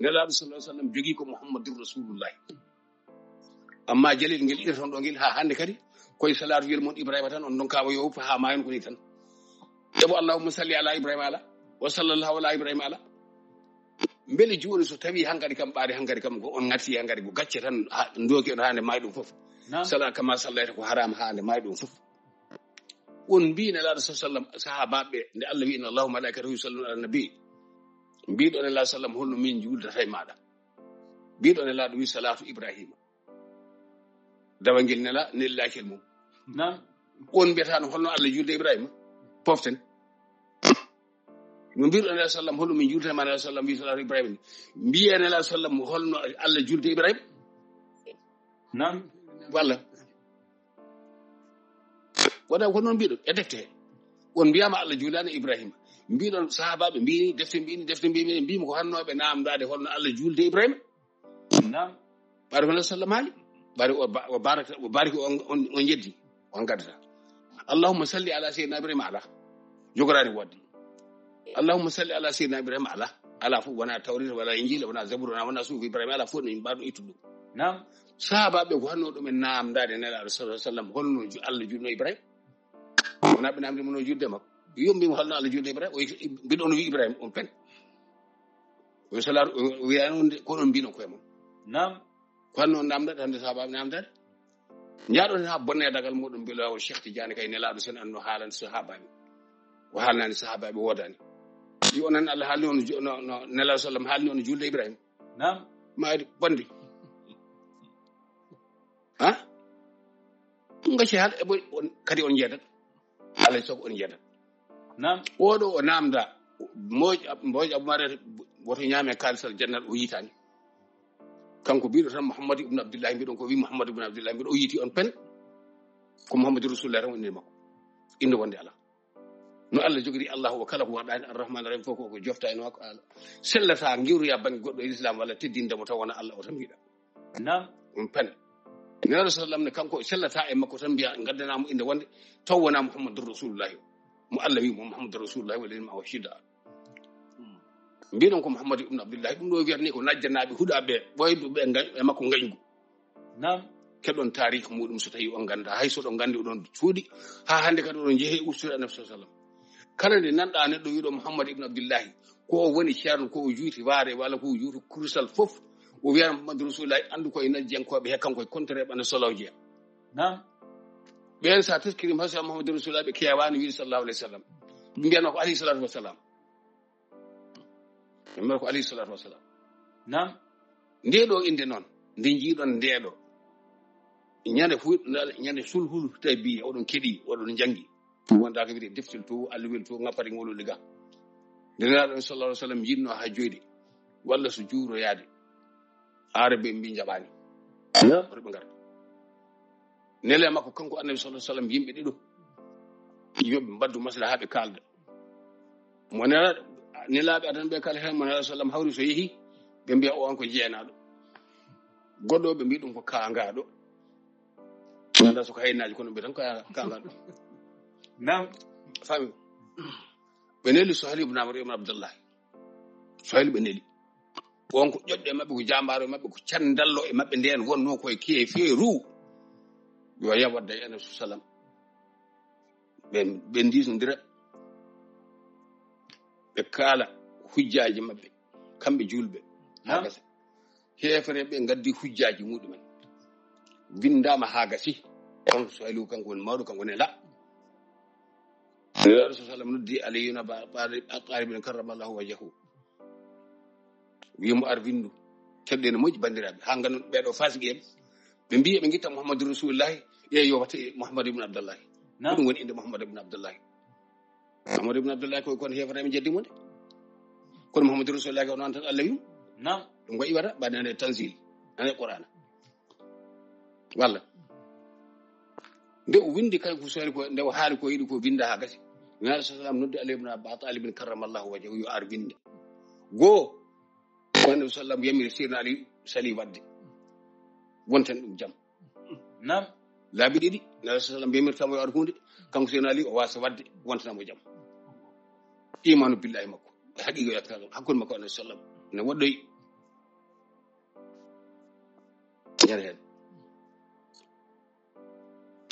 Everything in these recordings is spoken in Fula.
nelaɗo sallallahu alaihi wasallam jogi ko muhammadur rasulullah amma jalil ngel irton ɗo ngel ha hande kadi koye salatu yel mon ibrahima tan on donkawa yo fa ha mayon ko ni tan ebo allahumma salli ala ibrahima ala wa sallallahu ala ibrahima ala mbele joni so tawi hankadi kam ɓaade hankadi kam ko on ngati hankadi ko gacce tan ndoki on hande may ɗum fof sala kama sallayta ko haram hande may ɗum fof on mbi nelaɗo sallam sahabaɓe nde allah wi inna allahu malaikatahu yusalluna ala nabi mbiɗo nelaɗo sallam holno min juldata e maɗa mbiɗo nelaɗo wi salatu ibrahima dawangel nellakel mum on mbiyatano holno allah julde ibrahima poften no mbiɗo nelaɗo sallam holno min juldata ma nelaɗo sallam wi salatu ibrahima ni mbiya nelaɗo sallam holno allah julde ibrahima walla wona ko noon mbiɗon e defte he on mbiyama allah juulani ibrahima mbiɗon sahabaɓe mbini defte mbimi mbimi ko hannoɓe namdade holno allah julde ibrahima ɓaade ko nelaɗo sallam haali ɓaade o bariki on jeddi on gaddata allahumma salli ala sayyidina ibrahima ala jogorani wadde allahumma salli ala sayyidina ibrahima ala fof wona tawrita wona injila wona zabur wona suufi ibrahima ala fof ne mbaɗo ittuɗo sahabaɓe ko hanno ɗumen namdade nelaɗo sallallahu alaihi wasallam holno allah julno ibrahima wona ɓe namdi mono julde makko yombimo holno allah julde ibrahima mbiɗon wi ibrahima on pen o salatu wiyano ko ɗon mbino koye mum ko hanno on namdade hande sahabaɓe namdade jaaɗon ha bonne dagal muɗum mbilawo cheikh tidiane kay nelaɗo sen anno haalande sahabaɓe o haalnani sahabaɓe wodani yi onan allah haalni on nelaɗo sallam haalni on julde ibrahima maadi bonde ha gacci haala eɓo kadi on jeedat alay saago on jeedat oɗo o namda mbooj aboumarete woto ñaame kalisal jannat o yitani kanko mbiɗo tan mouhamadou ibnu abdoullahi mbiɗon ko wi mouhamadou ibnu abdoullahi mbiɗo o yiti on pen ko mouhamadou rasulullah tan woni makko inde wonde ala no allah jogori allahu wa kala ko waɗani arrahmane rahim fof ko jofta en makko ala sellata giwroya banggue goɗɗo e l'islam walla teddindemo taw wona allah o tan mbiɗa on pen nelaɗo sallam ne kanko sellata e makko tan mbiya gaddanamo inde wonde taw wona mouhamadou rasulullahi mo allah wi mo mouhamadou rasulullahi walanima o shida mbiɗon ko mouhamadou ibnu abdoullahi ɗum ɗo wiyata ni ko najjanaɓe huɗaɓe ɓoyduɓe e makko gañgu keɗon tarique muɗum so tawi on ganda hay soɗon gandi oɗon cuuɗi ha hande kadi oɗon jeehe ustude annabi sa sallam kala nde nanɗa neɗɗo wiɗo mouhamadou ibnu abdoullahi ko o woni ceerno ko o juuti waare walla ko o juuti kursal fof o wiyana mouhamadou rasulullahi andu koye najjiyankoɓe he kanko e contraire ɓana solawjeya ɓen sa taskirima hasa mouhamadou rasulullahi ɓe kewani wiide sallallahu alayhi wa sallam ɓe mbiyano ko alayhi salatu wassalam ɓe mbiyano ko alayhi salatu wassalam ndeɗo inde noon nde jiiɗon ndeɗo ñande sulhul tawi biye oɗon keeɗi oɗon jangi wonda ko wiide deftel to alluwel to ngappati ngolol liga nde nelaɗo sallallahu alayhi wa sallam jinno ha joyde walla so juuroyade arabe mbi jaɓani oto ɓe gara nele makko kanko annabi sallallahu alayhi wa sallam yimɓe ɗiɗo yoɓe mbaddu masla ha ɓe kalda mo nelaɓe adan ɓe kala hen mo nelaɗo sallam hawri so yeehi ɓe mbiya o on ko jeenaɗo goɗɗo ɓe mbi ɗum ko kangaɗo anda soko haynaji kono ɓe tan ko kangaɗo fami ɓe neli Suhayl ibn Amr ibn Abdullah Suhayl ɓe neli on ko ƴoƴɗe maɓɓe ko jambaro e maɓɓe ko candallo e maɓɓe nden wonno koye kiye feeru yo yawadda e annabi sallam ɓe ndisodira ɓe kaala hujjaji maɓɓe kamɓe julɓe ha gasa hefere ɓe gaddi hujjaji muɗumen windama ha gasi kanko Suhaylu kanko woni mawɗo kanko ne la nelaɗo sa sallam noddi aliyuna ɓaɗibine karramallahu wajahu wimo ar windu keɗɗe ne moƴƴi bandiraɓe ha gandu ɓeɗo fasiki en ɓe mbi ɓe guitta mouhamadou rasulullahi yowata mouhamadou ibne abdallahi ko ɗum woni inde mouhamadou ibne abdallahi mouhamadou ibne abdallahi kono hefataɓe jeddimo de kono mouhamadou rasulullahi ko noon tan allah wimo ɗum ko iwata ɓaɗe nane tanzil nane qur'ana walla nde o windi kay ko sori ko nde o haali ko yiɗi ko winda ha gasi nelaɗo sa sallam noddi ali ibne abi talib karramallahu wajahu yo ar winde goo ko annabi sallam yamiri sirna ali sali wadde wonten ɗum jaam laabi ɗiɗi nelaɗo sa sallam yamirtamo yo ar hunde kanko sirna ali o wasa wadde wontanamo jaam imanu billahi makko haqiqa hakkude makko annabi sallam ne waɗɗoyi ñande hen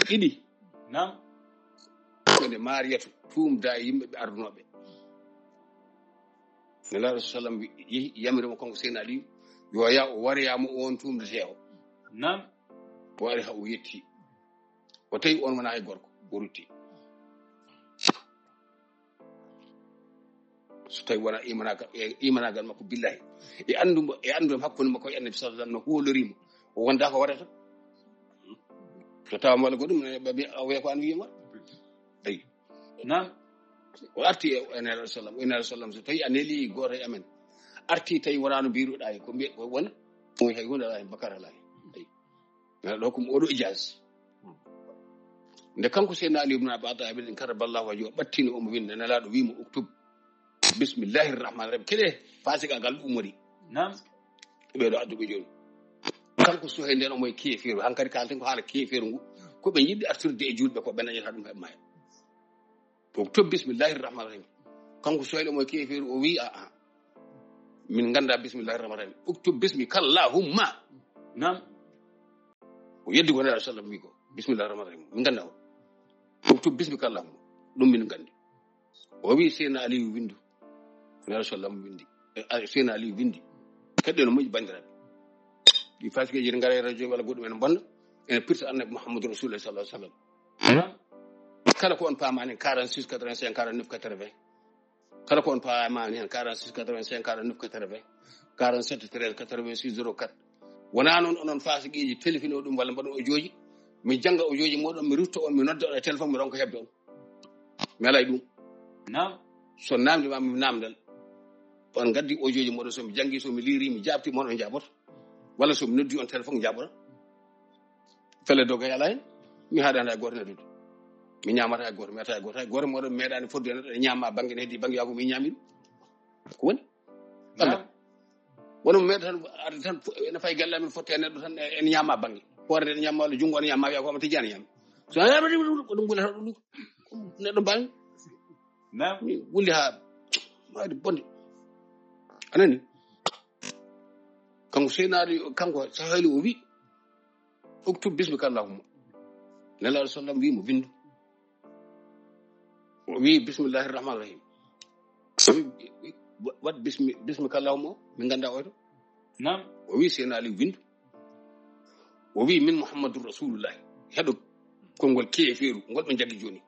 ɗiɗi nam kode mariyatu tumda yimɓe ɓe ardunoɓe nelaɗo sallam yehi yamirimo konko seyna aliyu yo ya o wariyamo on tumdete o nam o wari ha o yetti o tawi on wona hay gorko o rutti so tawi wona imanagal makko billahi e andu hakkude makko e annabi sallallahu alaihi wasallam no holorimo o wonda ko waɗata so tawama walla goɗɗum o wiya ko an wiyama ayi nam o arti e enelaɗo sallam so tawi a neli goto e amen arti tawi wona no mbiruɗa ko mbiye ko wona oyi hay hunde ala hen bakara ala hen ayi ɗo kom oɗo ijaz nde kanko seyna ali ibn abi talib en karaballahu wajhu ɓattino omo winde nelaɗo wimo uktub bismillahir rahmanir rahim kede fasika gal umori nam ɓeɗo adduɓe joni kanko so hen nden omoye kefiru hankadi kalten ko haala kefiru ngu koɓe yiɗi artirde e julɓe ko ɓe dañata ɗum heɓ maya uktub bismillahir rahmanir rahim kanko so hen omoye kefiru o wi a min ganda bismillahir rahmanir rahim uktub bismika allahumma nam o yeddi ko nelaɗo sallam wi ko bismillahir rahmanir rahim min ganda o uktub bismika allahumma ɗum min gandi o wi seyna aliyu windu nelaɗo sallam windi seyna aliyu windi kedde no moƴƴi bandiraɓe ɗi fasikeji ɗi gara e radio walla goɗɗum ene bonna ene pirta annabi mouhamadou rasulullah sallallahu alaihi wasallam kala ko on paamani 46 85 49 80 kala ko on paamani hen 46 85 49 80 47 13 86 04 wona noon onon fasikeji téléphone o ɗum walla mbaɗon o jooji mi janga o jooji moɗon mi rutta on mi nodda on e téléphone mi ronko hebde on mi alay ɗum nam so namdi ma mi namdal on gaddi o jooji moɗon so mi jangi so mi liiri mi jabti mon on jaboto walla so mi noddi on téléphone jaɓora fele doga ala hen mi haɗani hay goto neddude mi ñamata hay goto mi ata hay goto moɗon meeɗani fodde neɗɗo e ñamma banggue ne heddi banggue yago mi ñamiri ko woni allah wono mi meeɗa tan arde tan ene fayi galle amen fotte neɗɗo tan en ñamma banggue hoore nde ñamma walla jungo ne ñamma wiya ko ama tijani ñammi so ko ɗum gullata ɗum neɗɗo mbawi nam mi wulli ha wayde bonde anani kanko seynaali kanko sahali o wi uktub bismika allahumma nelaɗo sallam wi mo bindu o wi bismillahir rahmanir rahim wat bismika allahumma min ganda oyto nam o wi seynaali windu o wi min muhammadur rasulullah heɗo konngol keeferu ngol ɓe jaggi joni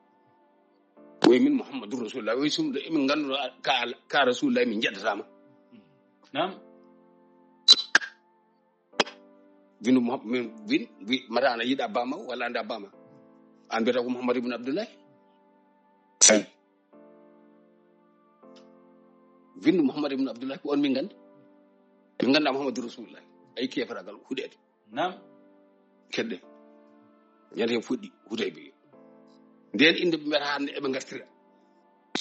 o wi min muhammadur rasulullah o wi sumde emin ganduno ka rasulullah min jeɗdatama nam windu min wi mata ana yiɗa bama walla anda bama an mbiyata ko mouhamadou ibn abdoullahi windu mouhamadou ibn abdoullahi ko on min ganda mouhamadou rasulullah ay kefaragal huɗede nam kedde ñande hen fuɗɗi hudaybe nden inde ɓe mbiyata hande eɓe gartira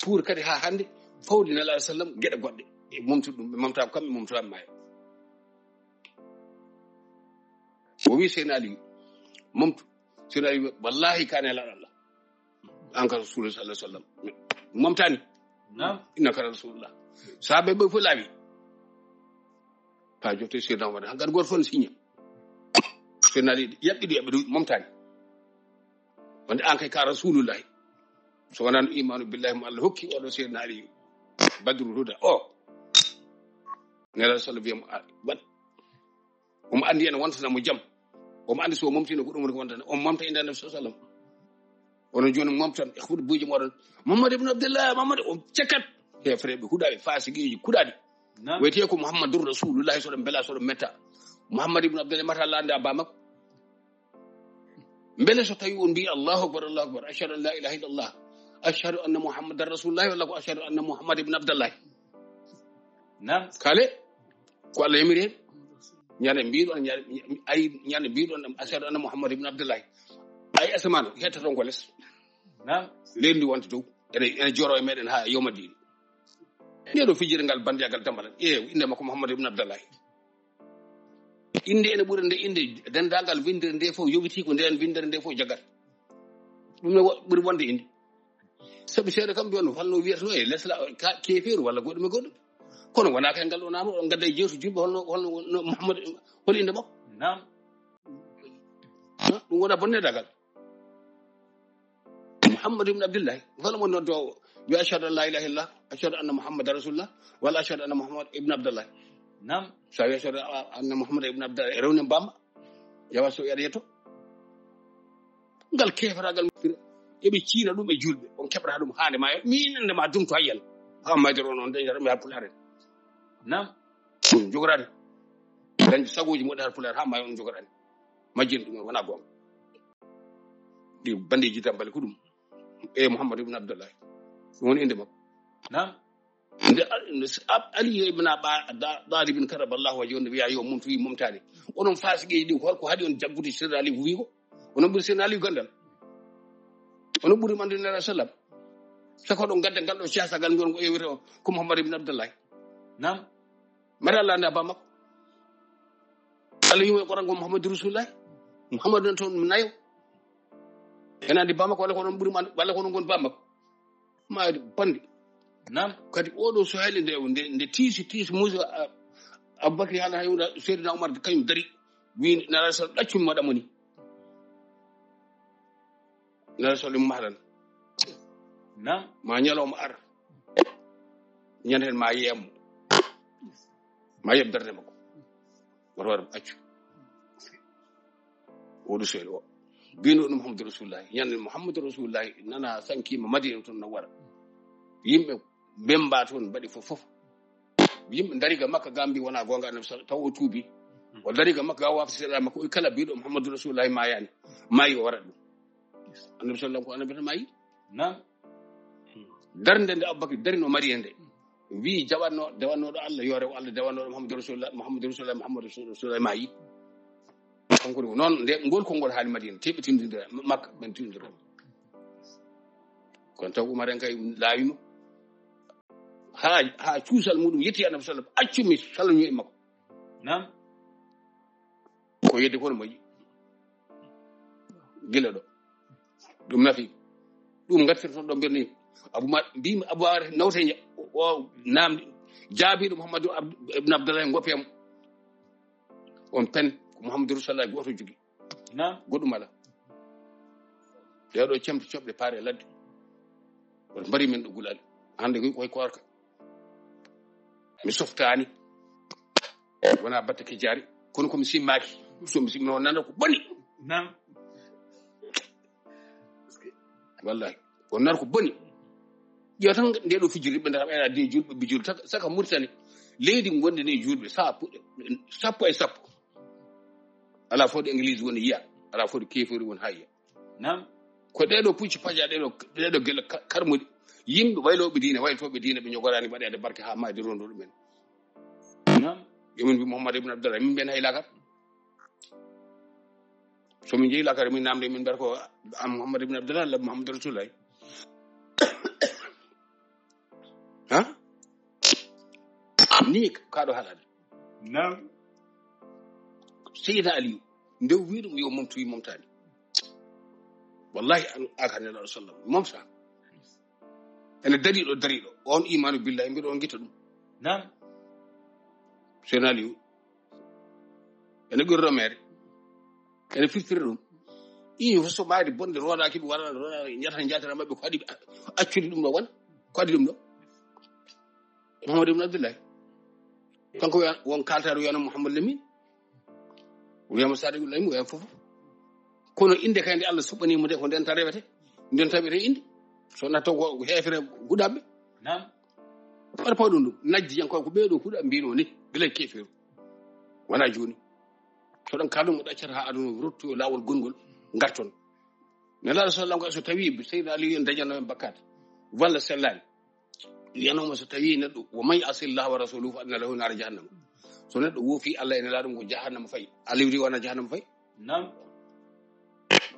pour kadi ha hande fawde nelaɗo sallam gueɗe goɗɗe e momtude ɗum ɓe momtama kamɓe momtama maya o wi seyna aliyu momtu seyna aliyu wallahi kane nelaɗo allah an ka rasulullah sallallahu alaihi wasallam momtani nam innaka rasulullah sahaɓe ɓe fof laawi ha jotte seyna omar hankadi goto fof ne signa seyna aliyu yaɓɓiɗi yaɓɓe momtani wonde an kay ka rasulullahi so wonano imanu billahi mo allah hokki oɗo seyna aliyu badrul huda o nelaɗo sallam wiyamo wat omo andi ene wontanamo jaam omo andi so momtino ko ɗum woni ko wontane on momta inde annabi sallallahu alaihi wasallam onon joni momtan e huɗo buuji moɗon mamadou ibn abdullah mamadou o cekkat hefreɓe huɗaɓe fasigueji kuɗaɗi wiyete ko mouhammadour rasulullahi soɗo beela soɗo metta mouhammadou ibn abdullah mata lande a bamakko beele so tawi on mbi allahu akbar ashhadu an la ilaha illallah ashhadu anna muhammadan rasulullahi walla ko ashhadu anna mouhammad ibn abdullah nam kale ko allah yamiri hen ñande mbiɗon ay ñande mbiɗon ashhadu anna muhammad ibn abdullah ay asamano hettaton ko less nam lendi wonta dow ene joro e meɗen ha yawma dini ndeɗo fijire ngal bandiyagal dambalan inde makko muhammad ibn abdullah inde ene ɓuura nde inde dendagal windere nde fof yogiti ko nden windere nde fof jaggat ɗum ne ɓuuri wonde inde saabu seeɗa kam mbiyon holno wiyata e lesla keferu walla goɗɗum e goɗɗum kono wona kay ngal ɗo namro on gadda e jewtu julɓe holno mouhammad hol inde makko nam ɗum wona bonnedagal muhammad ibn abdillah hono mo noddo wi ashhadu an la ilaha illallah ashhadu anna muhammadar rasulullah wala ashhadu anna muhammad ibn abdullah Nam. so wi ashhadu anna muhammad ibn abdullah rewne bamma yawa so yada yeto ngal kefaragal eɓe ciina ɗum e julɓe on keɓata ɗum hande ma minande ma dum to hayyal ha maydoro noon dañata mi ha pularen Nam. jogorade dañde sagoji moɗe har pular ha may on jogorani majjin ɗum wona gonga ɗi bandiji tambale ko ɗum e muhammad ibn abdullah ɗum woni inde makko Nam. nde ali ibn dali bin karaballahu waji on wiya yo mumtu wi mumtani onon fasigueji ɗi holko haɗi on jaggude sirra ali wi ko onon ɓuri sirra ali gandal onon ɓuri mandu nela sallam sako ɗon gadda ngal ɗo siyasa gal gon ko ewite o ko muhammad ibn abdullah Nam. mbaɗa allah anda ba makko allah yimo e qoran ko muhammadu rasulullah muhammadu non toon nayo ene andi ba makko walla ko ɗon ɓuri man walla ko ɗon gon ba makko maade bande Nam. kadi oɗo so hayli nde tiisi musa aboubacry hana hayuda seydina oumar kañum dari wi nara sal ɗaccumi waɗa moni nara sal ɗum maɗan Nam. ma ñalawma ar ñanden ma yeemo ma yeb darde makko woto waɗa accu oɗo seyɗo o bino ɗum muhammadu rasulullahi ñande muhammadu rasulullahi nana sankima madina toon no waɗa yimɓe bemba toon mbaɗi fof yimɓe dariga makka gambi wona gonga annabi taw o tuubi o dariga makka ga wafti seeɗa makko o kala biɗo muhammadu rasulullahi mayani mayi o waɗat ɗum annabi sallam ko annabi tan mayi Nam. darde nde aboubacry darino mariya nde wi dewannoɗo allah yo rew allah dewannoɗo muhammadu rasulullah mayi kanko ɗum noon nde ngol konngol haali madina teɓe tindidira makka ɓen tindidira kono taw umar en kay laawimo ha cuusal muɗum yetti annabi sallam accumi salloñoyi makko Nam. ko yedde kono moƴƴi gila ɗo ɗum nafi ɗum gattirtoon ɗo mbirni mbimi aboubacar nawte o namdi jaabiɗo mouhamadou ibn abdallah goppiyam on pen ko mouhamadou rasulullah goto jogui Nam. goɗɗum ala ɗeɗo cemte coɓɗe paare ladde oto mbari men ɗo gulali hande koye korka mi softani wona batta ke jaari kono komi simmaki somi simmi o nana ko boni Nam. wallahi o nana ko boni ƴeew tan ndeɗo fijirde ɓe ndata ɓeɗa de julɓe bijuru saka murtani leydi gonde ni julɓe sappo e sappo ala fof de église woni yiya ala fof de kefori woni ha yiya Nam. ko ɗeɗo pucci paja ɗeɗo gella karmuɗi yimɓe wayloɓe diine waytoɓe diine ɓe jogorani waɗede barke ha mayde rondo ɗumen Nam. yomin mbi mouhammad ibn abdallah min mbiyen hay lakar somin jeeyi lakar min namde min mbiyata ko am mouhammad ibn abdallah la mouhammad rasulullah ha ni kaɗo haalade Nam. seyida aliyu nde wiɗum yo momtuyi momtani wallahi aka nelaɗo sallam momta ene dariɗo on imanu billahi mbiɗo on guitta ɗum Nam. seyida aliyu ene ɓirɗo mere ene firtira ɗum iyo so mayde bonde ronaki ɓe waɗa jata jatara mabɓe ko haɗi accude ɗum ɗo won ko addi ɗum ɗo mouhamadou ibn abdillahi kanko won kaltaɗo wiyano mouhamadou lamin wiyama sadiqul lamin wiyama foof kono inde kay nde allah suɓɓanimo nde ko nden tan rewete nden taɓete inde so natto ko hefere guɗaɓe Nam. waɗa paw ɗum ɗum najji yankoy ko ɓeeɗo huɗa mbino ni gila keferu wona joni so ɗon kalɗum ɗaccata ha aduna rottu lawol gongol garton nelaɗo sallam ko so tawi seydi aliyu en dañano en bakkat walla sellani wiyanoma so tawi neɗɗo wo man asillah wa rasuluhu fa anna lahu nara jahannama so neɗɗo woofi allah e nelaɗum ko jahannama fayi aliyu ri wona jahannama fayi Nam.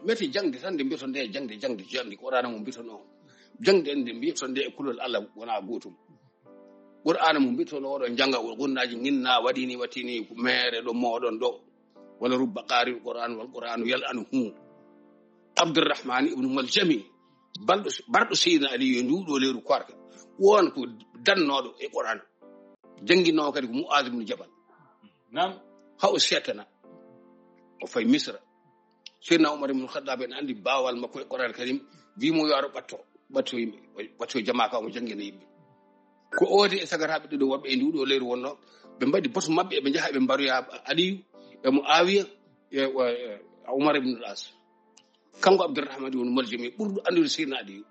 meti jangde tan nde mbiyton nde jangde qur'ana mo mbiyton o jangde en nde mbiyton nde e kulol allah wona gotum qur'ana mo mbiyton oɗo janga o gonnaji ginna waɗini wattini mere ɗo moɗon ɗo wala rubba qari qur'an wal qur'anu yal'anuhu abdurrahman ibnu maljami barɗo seydina aliyu e nduɗo leyru korka won ko dannoɗo e qur'an jangguinowo kadi ko mu'az ibnu jabal Nam. ha o settana o fayi misra Seydina Umar ibn Khattab en andi baawal makko e Qur'an Karim wi mo yo aro batto yimɓe batto jamaaka mo jangina yimɓe ko oodi e sagataɓe ɗiɗo worɓe e ndiwɗo leyru wonno ɓe mbaɗi boto maɓɓe eɓe jaha ɓe mbaroya Aliyu e Muawiya e Umar ibn al-As kanko Abdourahmane woni maljami ɓurɗo andude Seydina Aliyu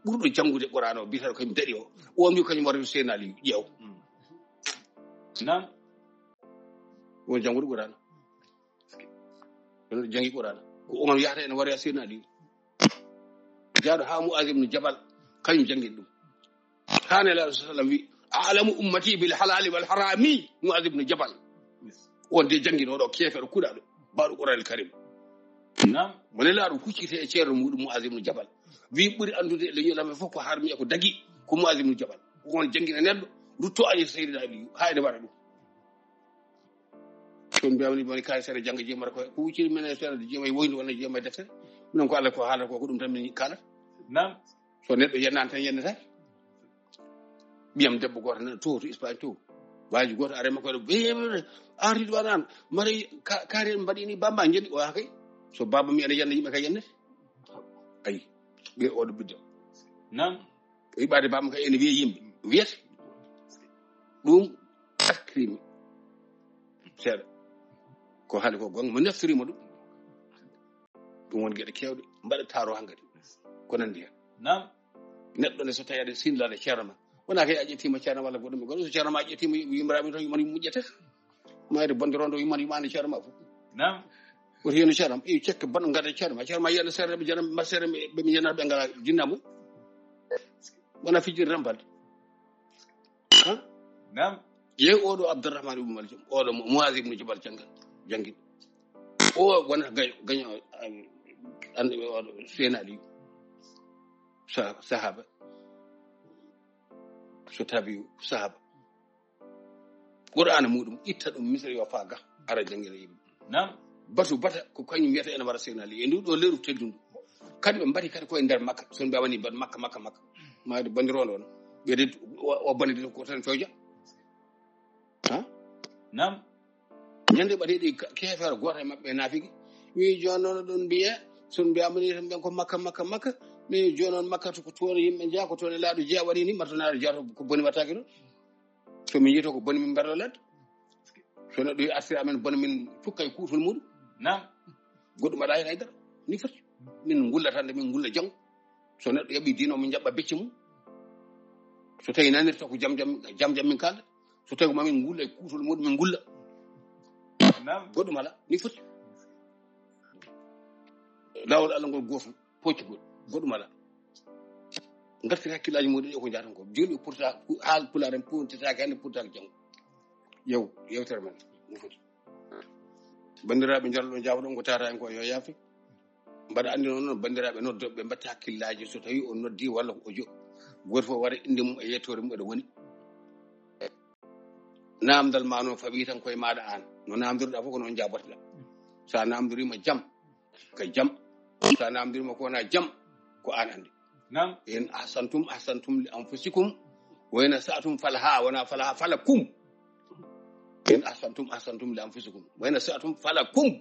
ɓurɗo jangude Qur'an o biyata kañum daɗi o wi kañum warde Seydina Aliyu ƴeew nam won jangude Qur'an jangi Qur'an ko Umar yahata ene wara Seydina Aliyu jaaɗo ha Muaz ibn Jabal kañum jangin ɗum hane la sallam wi a'lamu ummati bil halali wal harami Muaz ibn Jabal wonde janginoɗo kefeɗo kuɗaɗo baɗo Qur'an Karim nam woni laaɗo huccite e ceerno muɗum Muaz ibn Jabal wi ɓuri andude e leñolame fof ko harmi e ko dagi ko Muaz ibn Jabal won jangina neɗɗo rutto añi Seydina Aliyu ha ene waɗa ɗum ɗum mbiyamni moni kaali sere jangga jeemata ko hucciri men e sere jeema e woyni walla jeema e deftere minen ko Allah ko haalata ko ɗum tan min kaalata nam so neɗɗo yennani tan yennetake ɓiyam debbo goto nan to Espagne to waji goto are makko ɗo Henri wanan mari kaari en mbaɗini bamba jeɗi o ha kay so baba mi ene yenna yimɓe kay yennete ayi ɓe oɗo bidde nam yiɓade baba kay ene wiya yimɓe wiyete ɗum akrimi seeɗa ko haali ko gonga mo neftorima ɗum woni gueɗe kewɗe mbaɗa taro hankkadi ko nandi hen nam neɗɗo ne so tawi aɗa sinlade ceerno ma wona kay a ƴettima ceerno walla goɗɗum e goɗɗo so ceerno ma ƴettima yimiraɓe tan yumani muƴƴete mayde bondirondo yumani yumani ceerno ma fof nam woto yeno ceerno ma ƴeewi cekke bonɗo gadda ceerno ma yiyana serreɓe jana masere ɓeɓe jenata ɓe ngala jinna mum wona fijirde tan balde nam yeewi oɗo Abdourahmane ibn Maljam oɗo Muaz ibn Jabal jangguin o wonata gaño ande oɗo Seydina Aliyu sahaba so tabi sahaba Qur'ana muɗum itta ɗum misra yo faaga ara jangina yimɓe nam batu bata ko kañum wiyata ene wara Seydina Aliyu e ndu ɗo leru teddundu kadi ɓe mbaɗi kadi koye nder Makka so mbiyamani mbaɗ makka maade bandirondo on ɓeyde o bandide ko tan fewja nam ñande ɓaɗeɗi kefere goto e maɓɓe naafiki wi joni noon ɗon mbiye son mbiyamani tan ɓen ko makka mais joni noon Makka to ko toon yimɓe jeeya ko toon e laaɗo jeeya waɗi ni martonaɗo jeeyato ko boni wattaki ɗon so min yiyto ko boni min mbaɗo ladde so neɗɗo yi artiri amen boni min cukka e kuutol muɗum nam goɗɗum aɗa hen haydara ni foti min gullatande min gulla janggo so neɗɗo yaɓi dino min jaɓɓa becce mum so tawi nanirta ko jam min kalda so tawi ko mamin gulla e kuutol muɗum min gulla nam goɗɗum ala ni foti lawol Allah ngol goto poccugol goɗɗum ala gartiri hakkillaji muɗum e ko jatan ko joni pourta haal pulaar en puntitaki hande pourtaki janggo yewtere men ni foti bandiraɓe jalɗo jawɗon ko tata en ko yo yaafe mbaɗa andi noon bandiraɓe noddoɓe ɓe mbatta hakkillaji so tawi on noddi walla ko audio goto fof waɗa inde mum e yettore mum eɗo woni namdal ma noon fawi tan koye maɗa an no namdiroɗa fof ko noon jabotoɗa sa namdirima jam ko jam sa namdirima ko wona jam ko an andi nam en ahsantum li anfusikum wa in sa'atum falaha wona falaha falakum en ahsantum li anfusikum wa in sa'atum falakum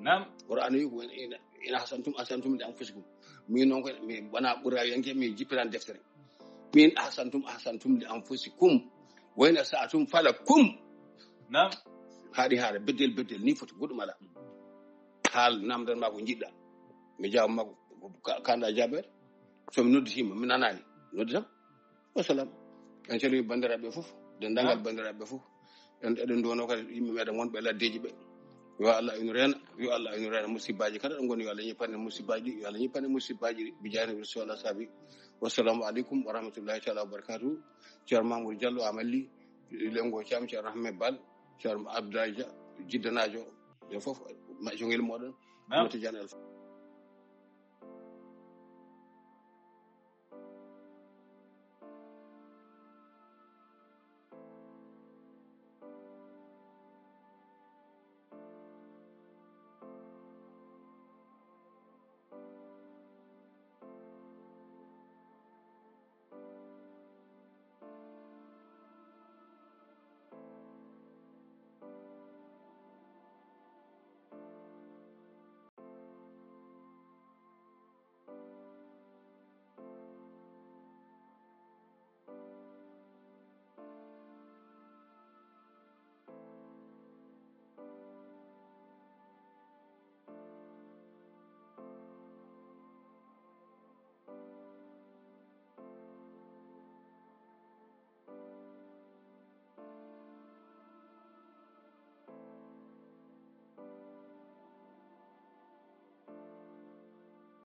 nam qur'an yi ko en ahsantum li anfusikum min non ko mi wana ɓura yanke mi jippiran deftere min ahsantum li anfusikum wa in sa'atum falakum nam haɗi haala beddel ni foti goɗɗum ala haal namdan ma ko jiɗɗa mi jaw makko kanda jaɓere somi nodditima mi nanani noddi tan wassalam en calmi bandiraɓe fof dendagal bandiraɓe fof eɗen dono kadi yimɓe meɗen wonɓe laddeji ɓe yo Allah inu rena musibbaji kala ɗo goni yo Allah ñippane musibbaji yo Allah ñippane musibbaji bijani rasulullah sabi wassalamu aleykum wa rahmatullahi taala wa barakatuh ceerno Mamoudou Diallo amalli lengo cam ceerno Ahmed Bal ceerno Abdoulaye Dia jiddanajo yo fof majogel moɗon mati jan